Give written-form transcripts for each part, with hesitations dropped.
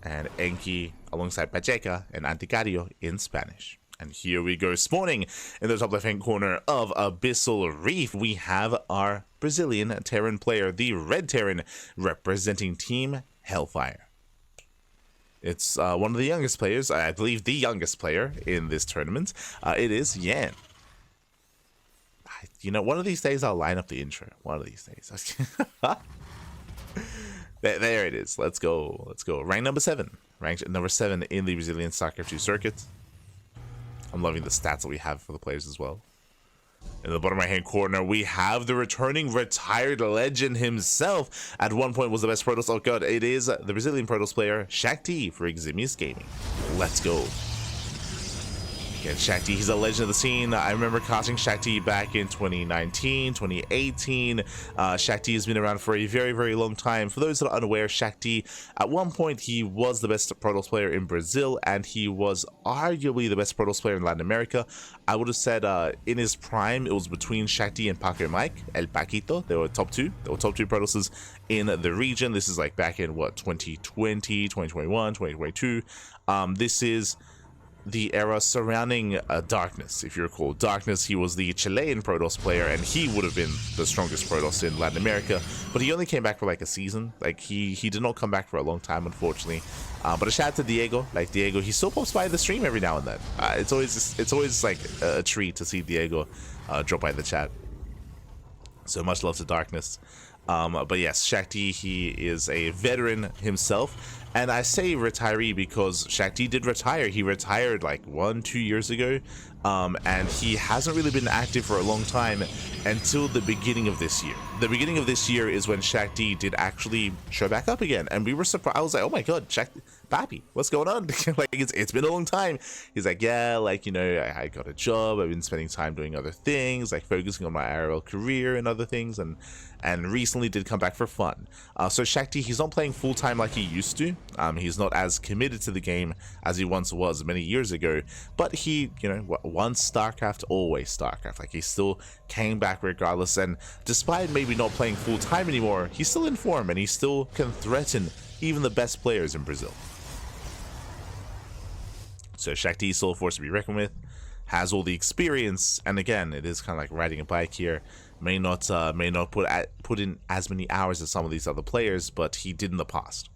and Enki alongside Pacheca and Anticario in Spanish. And here we go, spawning in the top left-hand corner of Abyssal Reef. We have our Brazilian Terran player, the Red Terran, representing Team Hellfire. It's one of the youngest players, I believe the youngest player in this tournament. It is Yan. You know, one of these days I'll line up the intro. One of these days. There it is. Let's go. Let's go. Rank number 7. Rank number 7 in the Brazilian StarCraft 2 circuit. I'm loving the stats that we have for the players as well. In the bottom right hand corner, we have the returning retired legend himself. At one point was the best Protoss. Oh god, it is the Brazilian Protoss player, Shakti for Eximius Gaming. Let's go. Again, Shakti, he's a legend of the scene. I remember casting Shakti back in 2019, 2018. Shakti has been around for a very, very long time. For those that are unaware, Shakti, at one point, he was the best Protoss player in Brazil, and he was arguably the best Protoss player in Latin America. I would have said in his prime, it was between Shakti and Paco Mike, El Paquito. They were top two. They were top two Protosses in the region. This is like back in, what, 2020, 2021, 2022. This is the era surrounding Darkness. If you recall, Darkness, he was the Chilean Protoss player, and he would have been the strongest Protoss in Latin America, but he only came back for like a season. Like he did not come back for a long time, unfortunately. But a shout out to Diego. Like Diego, he still pops by the stream every now and then. It's always like a treat to see Diego drop by the chat. So much love to Darkness. But yes, Shakti, he is a veteran himself. And I say retiree because Shakti did retire. He retired like 1-2 years ago. And he hasn't really been active for a long time until the beginning of this year. The beginning of this year is when Shakti did actually show back up again. And we were surprised. I was like, oh my god, Shakti, Papi, what's going on? Like it's been a long time. He's like, yeah, like, you know, I got a job. I've been spending time doing other things, like focusing on my IRL career and other things, and recently did come back for fun. So Shakti, he's not playing full-time like he used to. He's not as committed to the game as he once was many years ago, but he, you know, once StarCraft, always StarCraft. Like he still came back regardless, and despite maybe not playing full-time anymore, he's still in form and he still can threaten even the best players in Brazil. So Shakti is still a force to be reckoned with, has all the experience, and again, it is kind of like riding a bike here. May not put in as many hours as some of these other players, but he did in the past.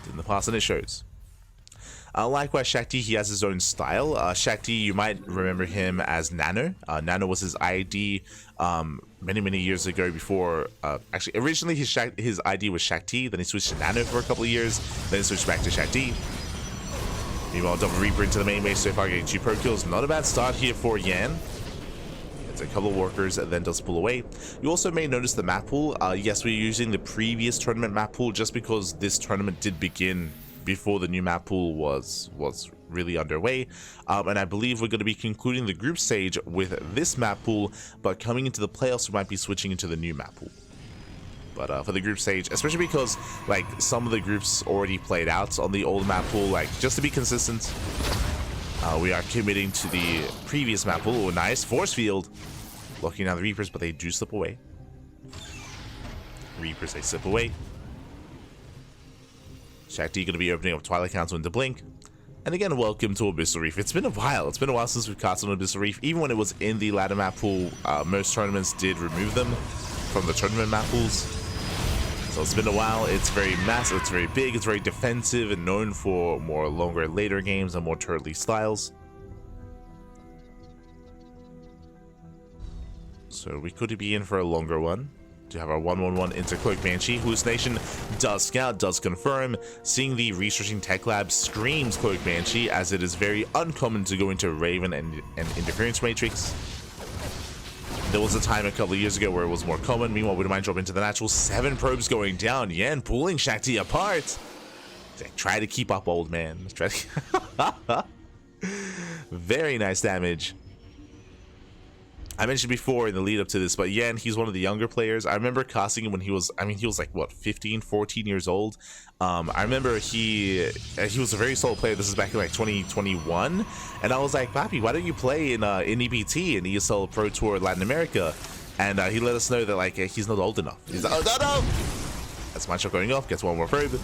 And it shows. Likewise, Shakti, he has his own style. Shakti, you might remember him as Nano. Nano was his ID many years ago before. Actually, originally his ID was Shakti, then he switched to Nano for a couple of years, then he switched back to Shakti. Meanwhile, Double Reaper into the main base so far, getting 2 pro kills. Not a bad start here for Yan. It's a couple of workers and then does pull away. You also may notice the map pool. Yes, we're using the previous tournament map pool just because this tournament did begin before the new map pool was really underway. And I believe we're going to be concluding the group stage with this map pool, but coming into the playoffs, we might be switching into the new map pool. But for the group stage, especially because like some of the groups already played out on the old map pool, like just to be consistent, we are committing to the previous map pool. Oh, nice force field, locking down the Reapers, but they do slip away. Reapers, they slip away. Shakti going to be opening up Twilight Council into Blink. And again, welcome to Abyssal Reef. It's been a while. It's been a while since we've cast on Abyssal Reef. Even when it was in the ladder map pool, most tournaments did remove them from the tournament map pools. So it's been a while. It's very massive, it's very big, it's very defensive, and known for more longer later games and more turtly styles. So we could be in for a longer one. To have our 1-1-1 into Cloak Banshee. Hallucination does scout, does confirm. Seeing the researching tech lab screams Cloak Banshee, as it is very uncommon to go into Raven and Interference Matrix. There was a time a couple of years ago where it was more common. Meanwhile, we might drop into the natural. 7 probes going down. Yan pulling Shakti apart. Try to keep up, old man. Try to very nice damage. I mentioned before in the lead up to this, but Yan, he's one of the younger players. I remember casting him when he was, he was like, what, 15, 14 years old. I remember he was a very solid player. This is back in like 2021. And I was like, Papi, why don't you play in EBT, in ESL Pro Tour Latin America? And he let us know that like he's not old enough. He's like, oh, no! That's my shot going off, gets one more probe.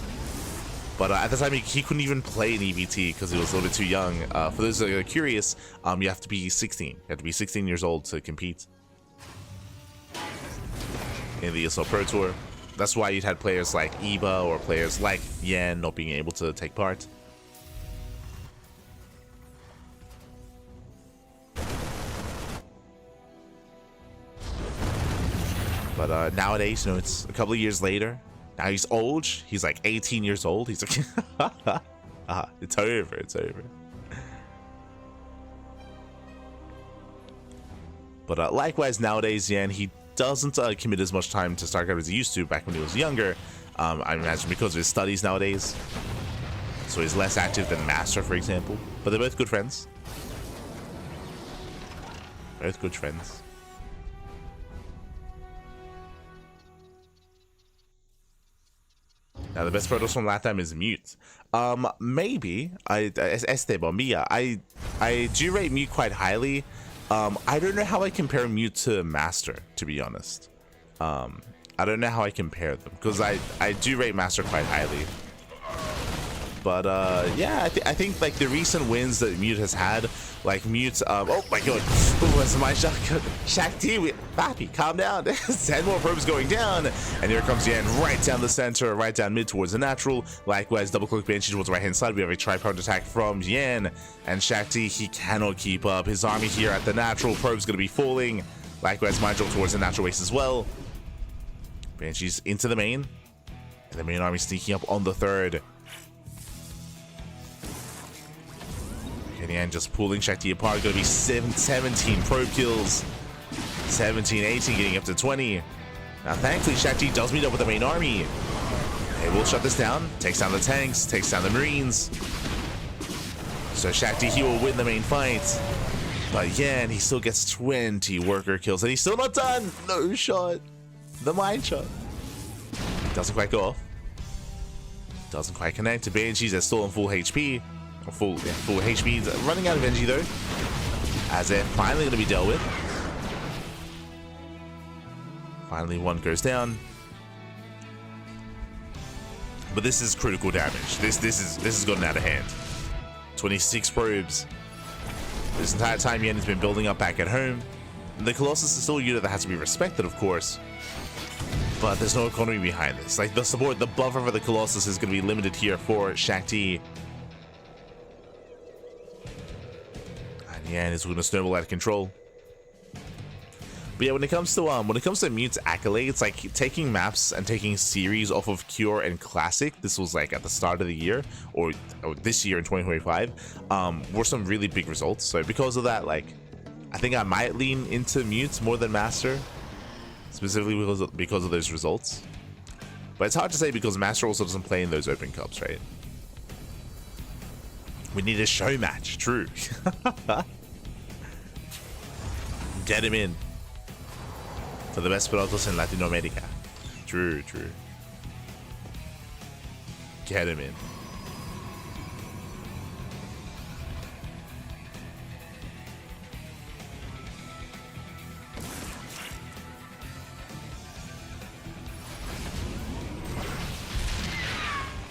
But at the time, he couldn't even play an EVT because he was a little bit too young. For those that are curious, you have to be 16. You have to be 16 years old to compete in the ESL Pro Tour. That's why you'd had players like Eba or players like Yan not being able to take part. But nowadays, you know, it's a couple of years later. Now he's old. He's like 18 years old. He's like, it's over. It's over. But likewise, nowadays, Yan, he doesn't commit as much time to StarCraft as he used to back when he was younger. I imagine because of his studies nowadays. So he's less active than Master, for example. But they're both good friends. Both good friends. Now the best Protoss from LATAM is Mute. Maybe Este Bombilla. I do rate Mute quite highly. I don't know how I compare Mute to Master, to be honest. I don't know how I compare them because I do rate Master quite highly. But yeah, I think like the recent wins that Mute has had, like Mute, oh my god, what's my shotgun? Shakti, Papi, calm down. 10 more probes going down, and here comes Yan right down the center, right down mid towards the natural. Likewise, double click Banshee towards the right hand side. We have a tri-pronged attack from Yan, and Shakti, he cannot keep up. His army here at the natural, probe's going to be falling. Likewise, Mind Drop towards the natural base as well. Banshee's into the main, and the main army sneaking up on the third. And just pulling Shakti apart. Going to be 17 probe kills. 17, 18, getting up to 20. Now, thankfully, Shakti does meet up with the main army. They will shut this down. Takes down the tanks. Takes down the Marines. So Shakti, he will win the main fight. But Yan, he still gets 20 worker kills. And he's still not done. No shot. The mine shot. Doesn't quite go off. Doesn't quite connect to Banshees. They're still on full HP. Full HP. Running out of energy though, as they're finally going to be dealt with. Finally, one goes down, but this is critical damage. This has gotten out of hand. 26 probes. This entire time, Yan has been building up back at home. The Colossus is still a unit that has to be respected, of course, but there's no economy behind this. Like the support, the buffer for the Colossus is going to be limited here for Shakti. And it's going to snowball out of control. But yeah, when it comes to Mute's accolades, like taking maps and taking series off of Cure and Classic, this was like at the start of the year or this year in 2025, were some really big results. So because of that, like I think I might lean into Mute more than Master, specifically because of those results. But it's hard to say because Master also doesn't play in those open cups, right? We need a show match, true. Get him in for the best Protoss in Latin America. True. Get him in.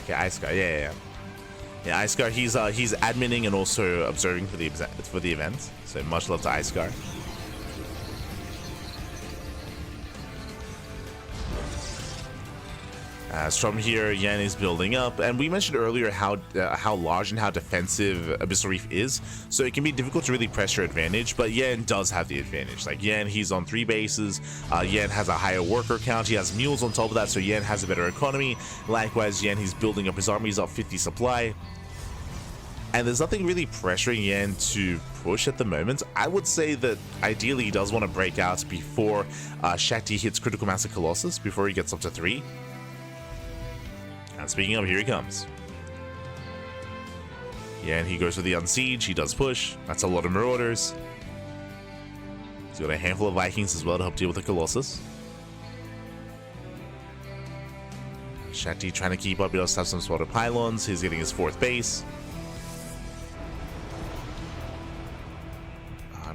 Okay, Iceguard, yeah. Yeah, Iceguard, he's adminning and also observing for the event. So much love to Iceguard. As from here, Yan is building up, and we mentioned earlier how large and how defensive Abyssal Reef is, so it can be difficult to really press your advantage, but Yan does have the advantage. Like Yan, he's on 3 bases, Yan has a higher worker count, he has mules on top of that, so Yan has a better economy. Likewise, Yan, he's building up his army, he's up 50 supply, and there's nothing really pressuring Yan to push at the moment. I would say that ideally he does want to break out before Shakti hits critical mass of Colossus, before he gets up to 3. And speaking of, here he comes. Yeah, and he goes for the Unsiege. He does push. That's a lot of Marauders. He's got a handful of Vikings as well to help deal with the Colossus. Shakti trying to keep up. He does have some spotted pylons. He's getting his 4th base.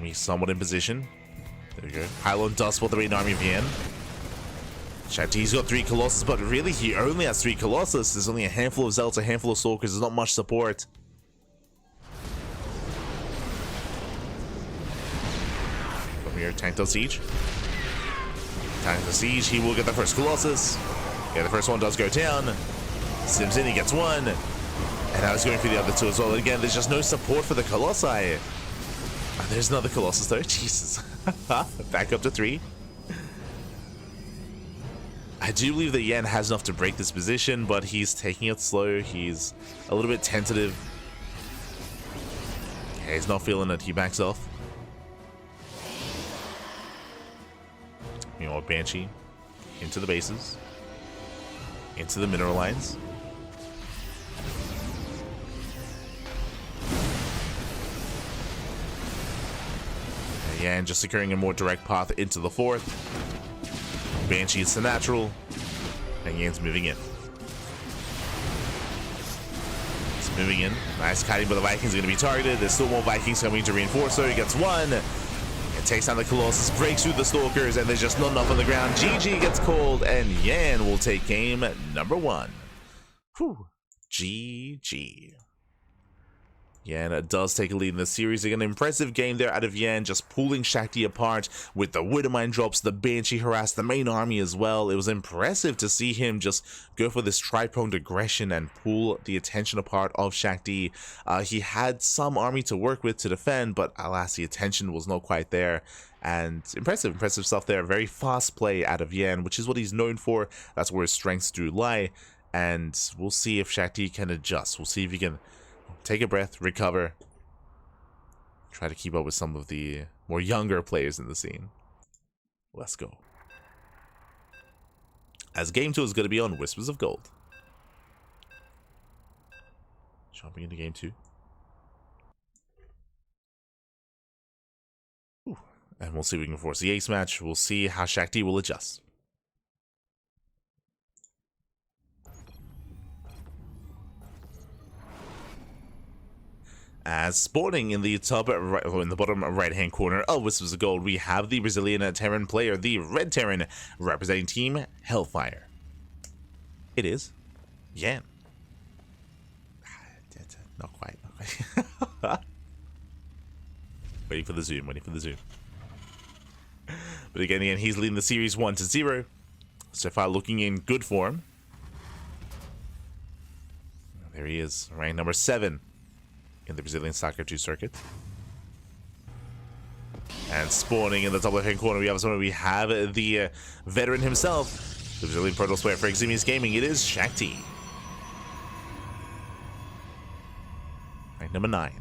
He's somewhat in position. There we go. Pylon does spot the main army of Yan. Shakti's got 3 Colossus, but really he only has 3 Colossus. There's only a handful of Zealots, a handful of Stalkers. There's not much support. From here, tank does siege. Tank does siege. He will get the first Colossus. Yeah, the first one does go down. Sims in, he gets 1. And now he's going for the other 2 as well. Again, there's just no support for the Colossi. And there's another Colossus though. Jesus. Back up to 3. I do believe that Yan has enough to break this position, but he's taking it slow. He's a little bit tentative. Okay, he's not feeling it. He backs off. You know what, Banshee into the bases, into the mineral lines. And Yan just securing a more direct path into the 4th. Banshee is the natural, and Yan's moving in. It's moving in. Nice kiting, but the Vikings are going to be targeted. There's still more Vikings coming to reinforce, so he gets 1. It takes down the Colossus, breaks through the Stalkers, and there's just not enough on the ground. GG gets called, and Yan will take game number 1. Whew. GG. Yan does take a lead in the series. Again, an impressive game there out of Yan, just pulling Shakti apart with the Widowmine drops, the Banshee harass, the main army as well. It was impressive to see him just go for this tri-pronged aggression and pull the attention apart of Shakti. He had some army to work with to defend, but alas, the attention was not quite there. And impressive stuff there. Very fast play out of Yan, which is what he's known for. That's where his strengths do lie. And we'll see if Shakti can adjust. We'll see if he can take a breath, recover, try to keep up with some of the more younger players in the scene. Let's go. As game 2 is going to be on Whispers of Gold. Jumping into game 2. Ooh. And we'll see if we can force the ace match. We'll see how Shakti will adjust. As spawning in the top right, or in the bottom right hand corner of Whispers of Gold, we have the Brazilian Terran player, the Red Terran, representing Team Hellfire. It is Yan. Not quite. Waiting for the zoom, But again, he's leading the series 1-0. So far looking in good form. There he is, rank number 7. In the Brazilian StarCraft 2 circuit. And spawning in the top left-hand corner, we have the veteran himself, the Brazilian Protoss player for Eximius Gaming. It is Shakti. Rank number 9.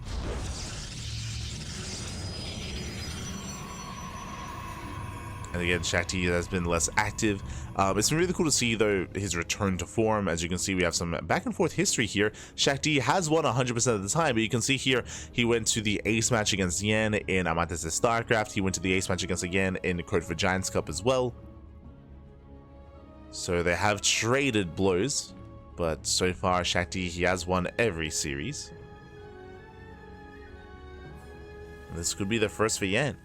And again, Shakti has been less active. It's been really cool to see, though, his return to form. As you can see, we have some back and forth history here. Shakti has won 100% of the time, but you can see here, he went to the ace match against Yan in Amantes de StarCraft. He went to the ace match against Yan in Code for Giants Cup as well. So they have traded blows, but so far, Shakti, he has won every series. And this could be the first for Yan.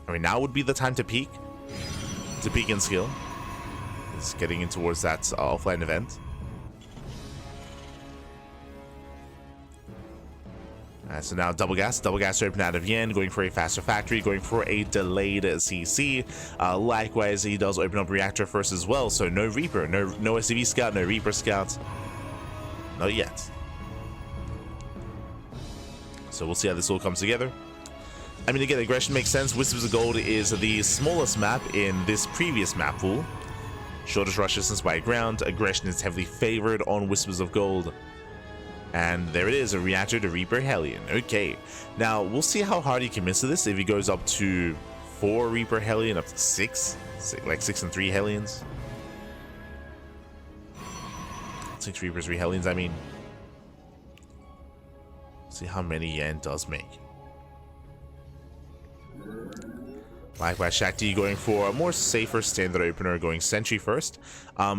I mean, now would be the time to peak in skill. It's getting in towards that offline event. So now double gas open out of Yan, going for a faster factory, going for a delayed CC. Likewise, he does open up reactor first as well. So no Reaper, no SCV scout, no Reaper scout, not yet. So we'll see how this all comes together. I mean, again, aggression makes sense. Whispers of Gold is the smallest map in this previous map pool. Shortest rush distance by ground. Aggression is heavily favored on Whispers of Gold. And there it is, a reactor to Reaper Hellion. Okay, now we'll see how hard he commits to this. If he goes up to 4 Reaper Hellion, up to 6, like 6 and 3 Hellions. 6 Reapers, 3 Hellions, I mean. See how many Yan does make. Likewise, Shakti going for a more safer standard opener, going Sentry first.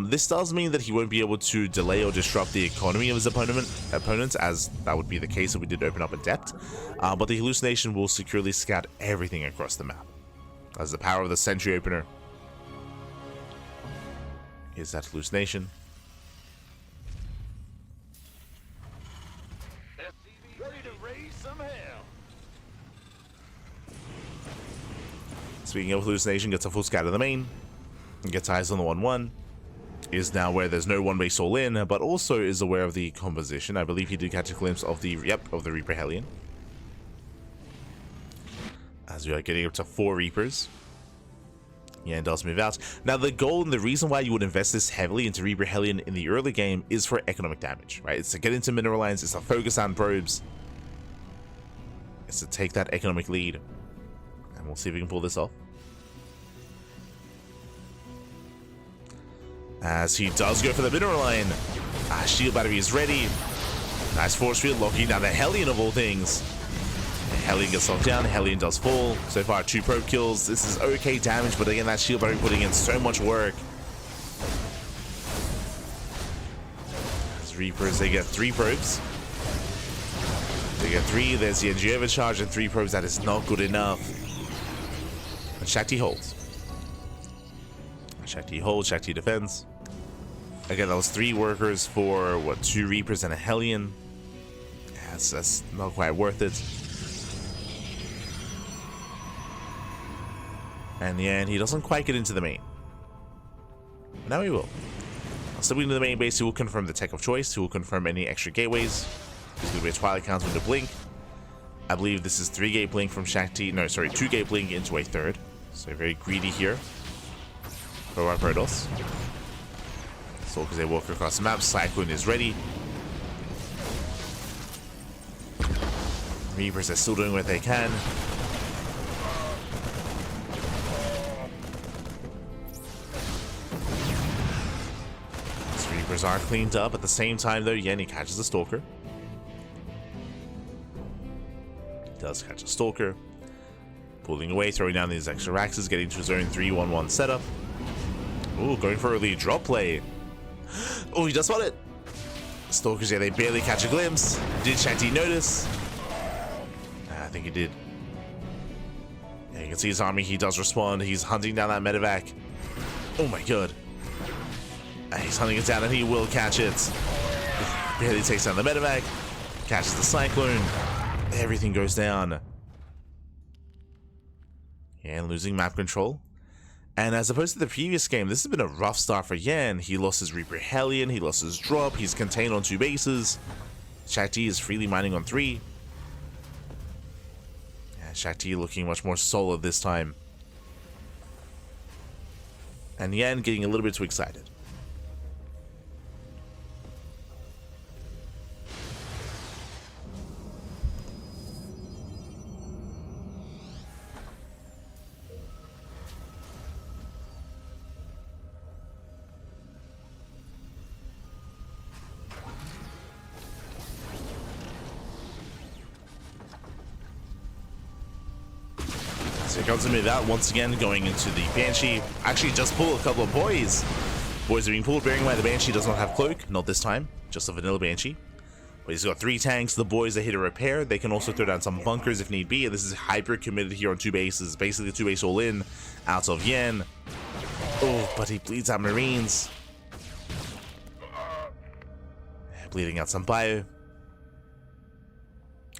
This does mean that he won't be able to delay or disrupt the economy of his opponents, as that would be the case if we did open up Adept. But the Hallucination will securely scout everything across the map. That's the power of the Sentry Opener. Here's that hallucination. Ready to raise some hell. Speaking of hallucination, gets a full scout of the main. Gets eyes on the 1-1. Is now where there's no one-way soul in, but also is aware of the composition. I believe he did catch a glimpse of the Reaper Hellion. As we are getting up to 4 Reapers. Yeah, and does move out. Now, the goal and the reason why you would invest this heavily into Reaper Hellion in the early game is for economic damage, right? It's to get into mineral lines, it's to focus on probes. It's to take that economic lead. And we'll see if we can pull this off. As he does go for the mineral line. Shield battery is ready. Nice force field, locking down the Hellion of all things. The Hellion gets locked down, the Hellion does fall. So far, 2 probe kills. This is okay damage, but again, that shield battery putting in so much work. As Reapers, they get 3 probes. They get 3, there's the NG overcharge, and 3 probes. That is not good enough. And Shakti holds. Shakti holds, Shakti defends. Again, that was 3 workers for, what, 2 Reapers and a Hellion. Yeah, that's not quite worth it. And in the end, he doesn't quite get into the main. But now he will. Stepping into the main base, he will confirm the tech of choice. He will confirm any extra gateways. There's going to be a Twilight Council with a blink. I believe this is 3-gate blink from Shakti. No, sorry, 2-gate blink into a 3rd. So very greedy here. For our Protoss. Stalkers, they walk across the map. Cyclone is ready. Reapers are still doing what they can. These Reapers are cleaned up. At the same time, though, Yen catches the Stalker. He does catch a Stalker. Pulling away, throwing down these extra Raxes, getting to his own 3-1-1 setup. Ooh, going for early drop play. Oh, he does spot it. Stalkers, yeah, they barely catch a glimpse. Did Shakti notice? I think he did. Yeah, you can see his army. He does respond. He's hunting down that medevac. Oh my god. He's hunting it down and he will catch it. Barely takes down the medevac. Catches the Cyclone. Everything goes down. Yeah, losing map control. And as opposed to the previous game, this has been a rough start for Yan. He lost his Reaper Hellion, he lost his drop, he's contained on 2 bases. Shakti is freely mining on 3. Yeah, Shakti looking much more solid this time. And Yan getting a little bit too excited. So he comes to move out once again, going into the Banshee. Actually, just pull a couple of boys. Boys are being pulled, bearing in mind the Banshee does not have cloak. Not this time, just a vanilla Banshee. But he's got 3 tanks. The boys are here to repair. They can also throw down some bunkers if need be. And this is hyper committed here on 2 bases. Basically, 2 base all in out of Yen. Oh, but he bleeds out Marines. Bleeding out some bio.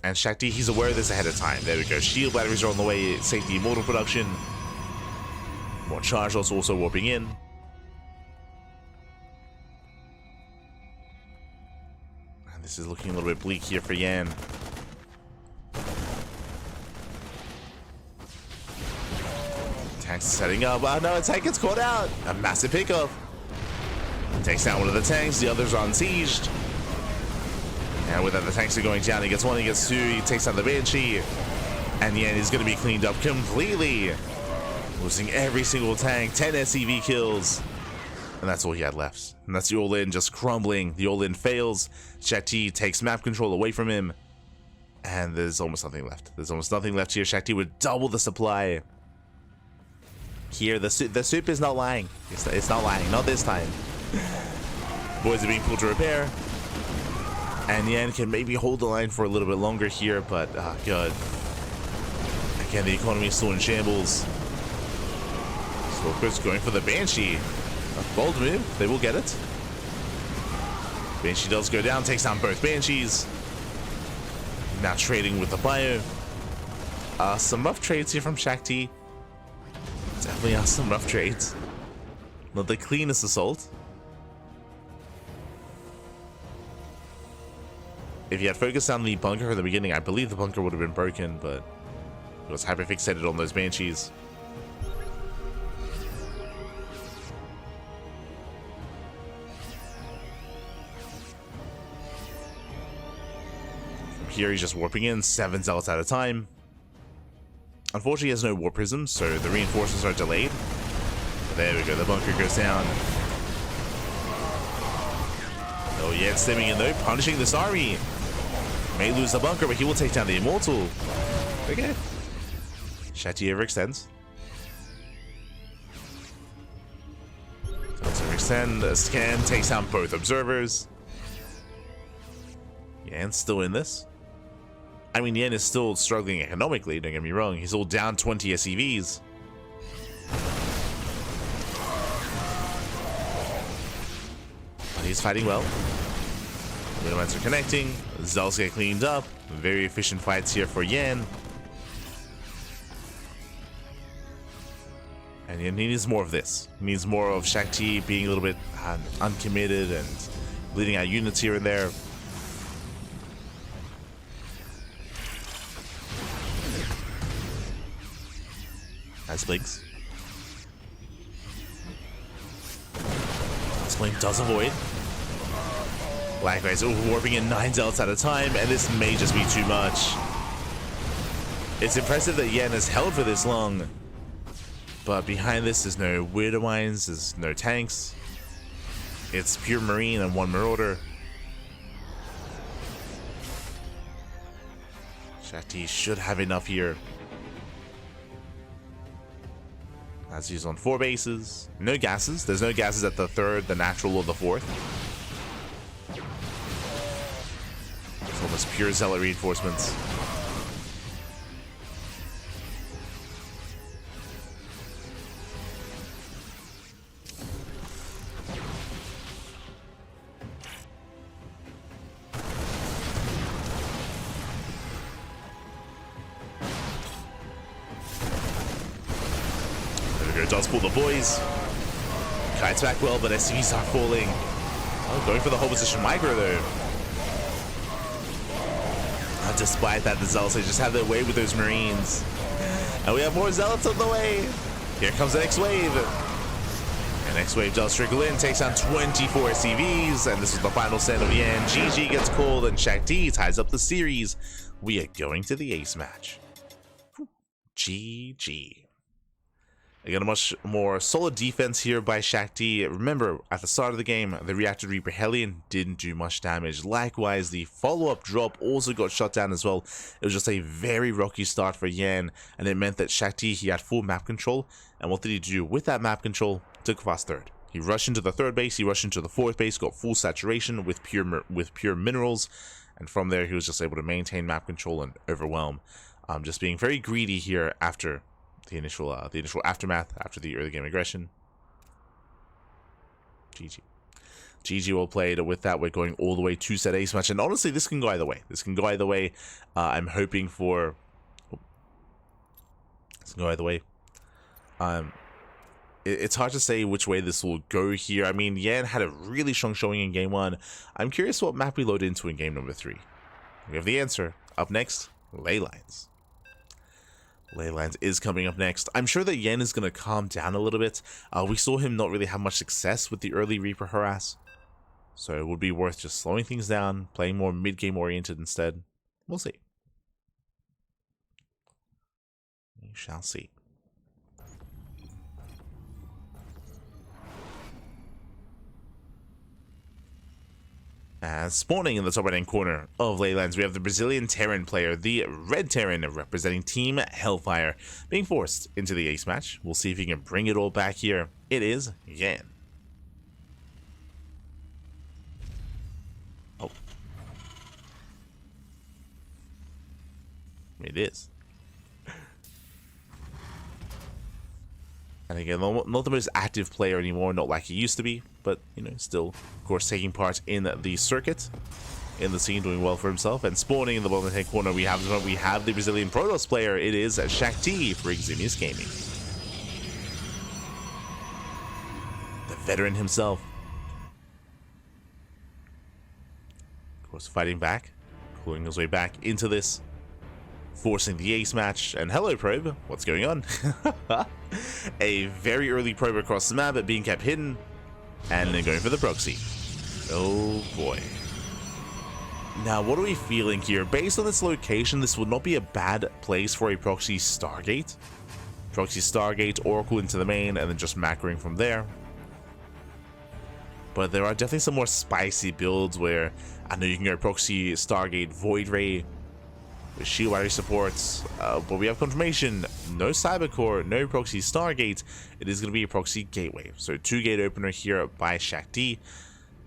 And Shakti, he's aware of this ahead of time. There we go. Shield batteries are on the way. Safety immortal production. More charge lots also warping in. And this is looking a little bit bleak here for Yan. Tanks setting up. Oh no, a tank gets caught out. A massive pickup. Takes down one of the tanks. The others are unsieged. And with that, the tanks are going down. He gets 1, he gets 2, he takes out the Banshee. And Yan is going to be cleaned up completely. Losing every single tank, 10 SCV kills. And that's all he had left. And that's the all-in just crumbling. The all-in fails. Shakti takes map control away from him. And there's almost nothing left. There's almost nothing left here. Shakti would double the supply. Here, the soup is not lying. It's not lying. Not this time. Boys are being pulled to repair. And Yan can maybe hold the line for a little bit longer here, but god. Again, the economy is still in shambles. Stalker's going for the Banshee. A bold move. They will get it. Banshee does go down, takes down both Banshees. Now trading with the bio. Some rough trades here from Shakti. Definitely are some rough trades. Not the cleanest assault. If he had focused on the bunker at the beginning, I believe the bunker would have been broken, but he was hyper-fixated on those Banshees. From here, he's just warping in, 7 zealots at a time. Unfortunately, he has no warp prisms, so the reinforcements are delayed. But there we go, the bunker goes down. Oh yeah, it's stemming in though, punishing this army. May lose the bunker, but he will take down the Immortal. Okay. Shakti overextends. Does overextend, a scan, takes down both observers. Yan's still in this. I mean, Yan is still struggling economically, don't get me wrong. He's all down 20 SEVs. But he's fighting well. Middlemans are connecting. Zealots get cleaned up. Very efficient fights here for Yan. And he needs more of this. He needs more of Shakti being a little bit uncommitted and bleeding out units here and there. Nice blinks. This blink does avoid. Likewise, warping in 9 zealots at a time, and this may just be too much. It's impressive that Yan has held for this long, but behind this is no Weirdo Mines, there's no tanks. It's pure Marine and 1 Marauder. Shakti should have enough here. As he's on 4 bases. No gases. There's no gases at the 3rd, the natural, or the 4th. It's almost pure zealot reinforcements. Does pull the boys. Kites back well, but SCVs are falling. Oh, going for the whole position micro though. Despite that, the Zealots just have their way with those Marines. And we have more Zealots on the way. Here comes the next wave. And next wave does trickle in, takes down 24 SCVs, and this is the final stand of Yan. GG gets called, and Shakti ties up the series. We are going to the ace match. GG. Again, a much more solid defense here by Shakti. Remember, at the start of the game, the Reactor Reaper Hellion didn't do much damage. Likewise, the follow-up drop also got shut down as well. It was just a very rocky start for Yan, and it meant that Shakti, he had full map control. And what did he do with that map control? Took fast 3rd. He rushed into the 3rd base, he rushed into the 4th base, got full saturation with pure minerals. And from there, he was just able to maintain map control and overwhelm. Just being very greedy here after the initial aftermath, after the early game aggression. GG. GG well played. With that, we're going all the way to set ace match, and honestly, this can go either way. This can go either way. I'm hoping for. This can go either way. It's hard to say which way this will go here. I mean, Yan had a really strong showing in game 1. I'm curious what map we load into in game number 3. We have the answer. Up next, Ley Lines. Ley Lines is coming up next. I'm sure that Yan is going to calm down a little bit. We saw him not really have much success with the early Reaper harass. So it would be worth just slowing things down, playing more mid-game oriented instead. We'll see. We shall see. Spawning in the top right-hand corner of Ley Lines, we have the Brazilian Terran player, the Red Terran, representing Team Hellfire, being forced into the ace match. We'll see if he can bring it all back here. It is Yan. Oh. It is. And again, not the most active player anymore, not like he used to be, but, you know, still, of course, taking part in the circuit, in the scene, doing well for himself. And spawning in the bottom right corner, we have the Brazilian Protoss player. It is Shakti for Eximius Gaming. The veteran himself. Of course, fighting back, clawing his way back into this, forcing the ace match. And hello, probe, what's going on? A very early probe across the map, but being kept hidden, and then going for the proxy. Oh boy. Now, what are we feeling here? Based on this location, this would not be a bad place for a proxy Stargate. Proxy Stargate, Oracle into the main, and then just macroing from there. But there are definitely some more spicy builds where I know you can go proxy Stargate Void Ray with shield battery supports, but we have confirmation, no Cybercore, no proxy Stargate. It is going to be a proxy Gateway. So 2-gate opener here by Shakti.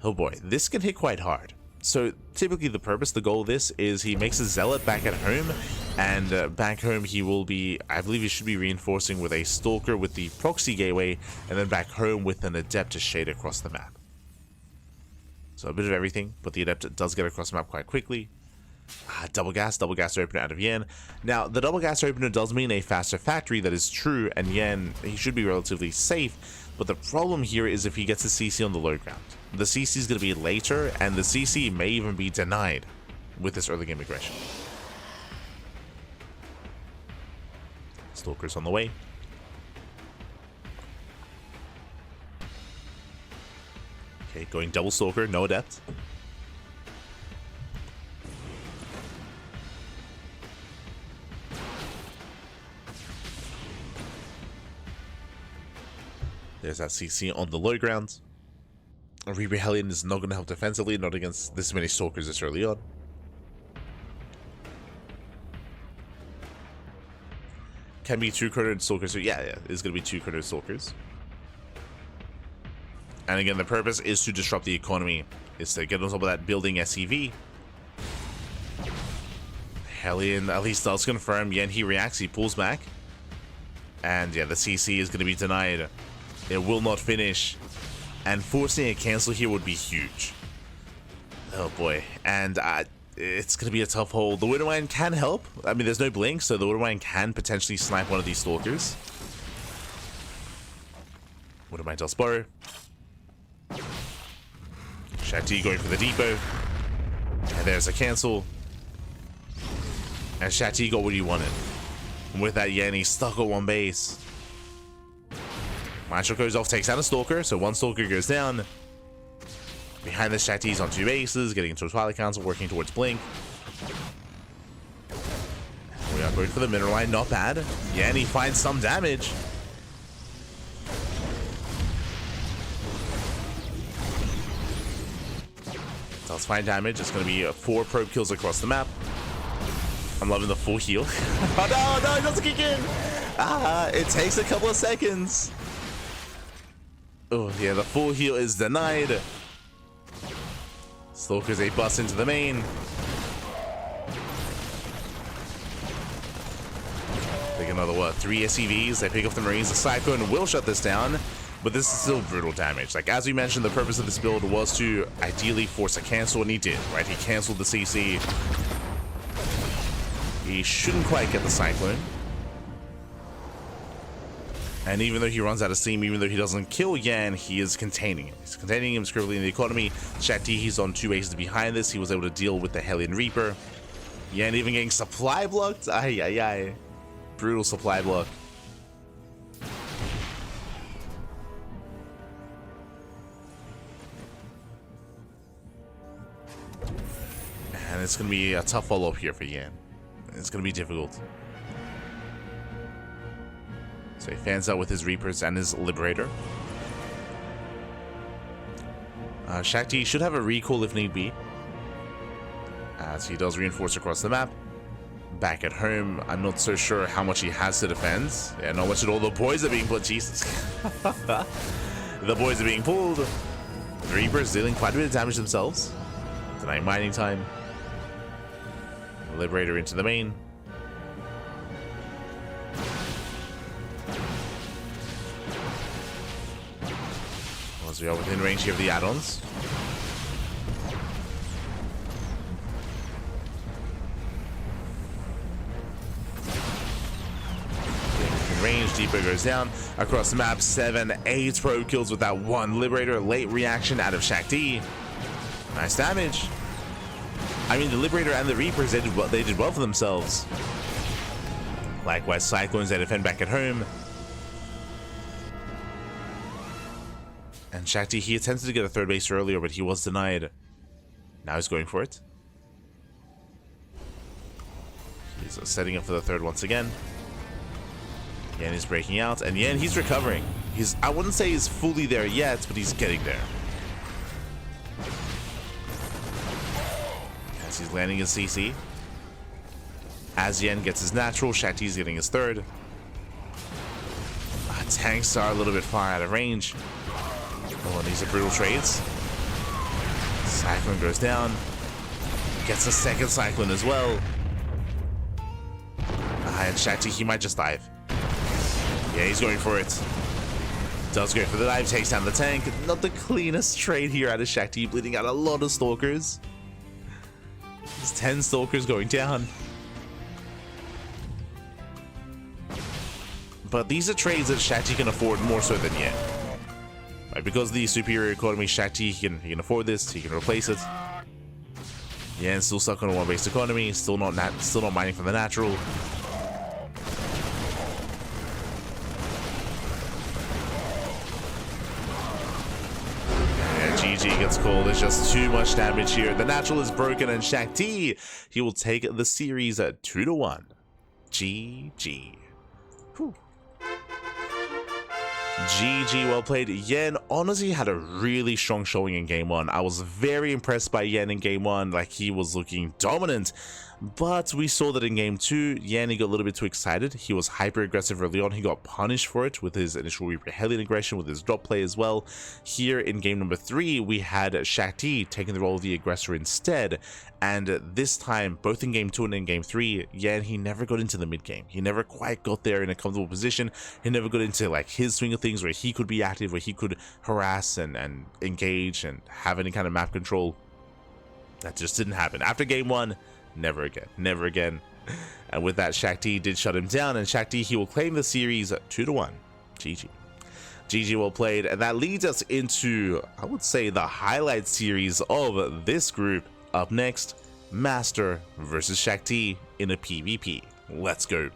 Oh boy, this can hit quite hard. So typically the goal of this is he makes a Zealot back at home, and back home he will be, I believe he should be reinforcing with a Stalker with the proxy Gateway, and then back home with an Adept to shade across the map. So a bit of everything, but the Adept does get across the map quite quickly. Double gas opener out of Yan. Now, the double gas opener does mean a faster factory, that is true, and Yan, he should be relatively safe, but the problem here is if he gets a CC on the low ground. The CC is going to be later, and the CC may even be denied with this early game aggression. Stalker's on the way. Okay, going double Stalker, no Adept. There's that CC on the low ground. Reaper Hellion is not going to help defensively, not against this many Stalkers this early on. Can be 2-coded Stalkers, so yeah, it's going to be 2-coded Stalkers. And again, the purpose is to disrupt the economy, is to get on top of that building SCV. Hellion at least does confirm. Yen, he reacts, he pulls back. And yeah, the CC is going to be denied. It will not finish. And forcing a cancel here would be huge. Oh boy. And it's going to be a tough hold. The Widowmine can help. I mean, there's no blink, so the Widowmine can potentially snipe one of these Stalkers. Widowmine does borrow. Shakti going for the depot. And there's a cancel. And Shakti got what he wanted. And with that, Yen, he's stuck at one base. Maestro goes off, takes out a Stalker, so one Stalker goes down. Behind the Shakti's on 2 bases, getting into a Twilight Council, working towards Blink. We are going for the mineral line, not bad. Yeah, and he finds some damage. Does find damage. It's going to be 4 probe kills across the map. I'm loving the full heal. Oh no, it doesn't kick in. It takes a couple of seconds. Oh yeah, the full heal is denied. Stalkers, they bust into the main. Take another, what, 3 SCVs. They pick off the Marines. The Cyclone will shut this down, but this is still brutal damage. Like, as we mentioned, the purpose of this build was to ideally force a cancel, and he did, right? He canceled the CC. He shouldn't quite get the Cyclone. And even though he runs out of steam, even though he doesn't kill Yan, he is containing him. He's containing him, scribbling in the economy. Shakti, he's on 2 bases behind this. He was able to deal with the Hellion Reaper. Yan even getting supply blocked. Ay. Brutal supply block. And it's going to be a tough follow-up here for Yan. It's going to be difficult. So he fans out with his Reapers and his Liberator. Shakti should have a recall if need be, as he does reinforce across the map. Back at home, I'm not so sure how much he has to defend. Yeah, not much at all. The boys are being pulled. Jesus. The boys are being pulled. The Reapers dealing quite a bit of damage themselves. Denying mining time. Liberator into the main. As we are within range here of the add-ons. Range, Deeper goes down across the map. 7, 8 probe kills with that one Liberator. Late reaction out of Shakti. Nice damage. I mean, the Liberator and the Reapers, they did well for themselves. Likewise, Cyclones, they defend back at home. And Shakti, he attempted to get a third base earlier, but he was denied. Now he's going for it. He's setting up for the third once again. Yan is breaking out, and Yan, he's recovering. I wouldn't say he's fully there yet, but he's getting there. As he's landing his CC. As Yan gets his natural, Shakti's getting his third. Tanks are a little bit far out of range. Oh, and these are brutal trades. Cyclone goes down. Gets a second Cyclone as well. And Shakti, he might just dive. Yeah, he's going for it. Does go for the dive, takes down the tank. Not the cleanest trade here out of Shakti, bleeding out a lot of Stalkers. There's 10 Stalkers going down. But these are trades that Shakti can afford more so than Yan. Right, because of the superior economy, Shakti, he can afford this, he can replace it. Yan's still stuck on a one-based economy, still not mining from the natural. GG gets called. There's just too much damage here. The natural is broken, and Shakti, he will take the series at 2-1. GG. Whew. GG, well played. Yan honestly had a really strong showing in game 1. I was very impressed by Yan in game 1. Like, he was looking dominant. But we saw that in game 2, Yan, he got a little bit too excited. He was hyper aggressive early on. He got punished for it with his initial Reaper Hellion aggression, with his drop play as well. Here in game number 3, we had Shakti taking the role of the aggressor instead. And this time, both in game 2 and in game 3, Yan, he never got into the mid game. He never quite got there in a comfortable position. He never got into like his swing of things where he could be active, where he could harass and engage and have any kind of map control. That just didn't happen. After game 1, never again, never again. And with that, Shakti did shut him down, and Shakti, he will claim the series 2-1. GG. GG, well played. And that leads us into, I would say, the highlight series of this group. Up next, Master versus Shakti in a PvP. Let's go.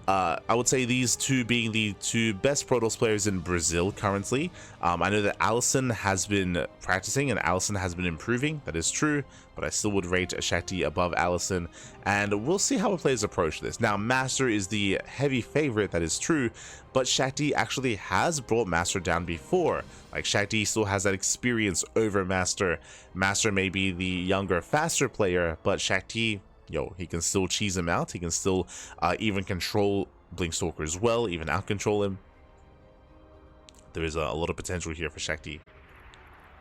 I would say these two being the two best Protoss players in Brazil currently. I know that Allison has been practicing and Allison has been improving. That is true, but I still would rate Shakti above Allison, and we'll see how our players approach this. Now, Master is the heavy favorite, that is true, but Shakti actually has brought Master down before. Like, Shakti still has that experience over Master. Master may be the younger, faster player, but Shakti, yo, he can still cheese him out. He can still even control Blinkstalker as well, even out control him. There is a lot of potential here for Shakti.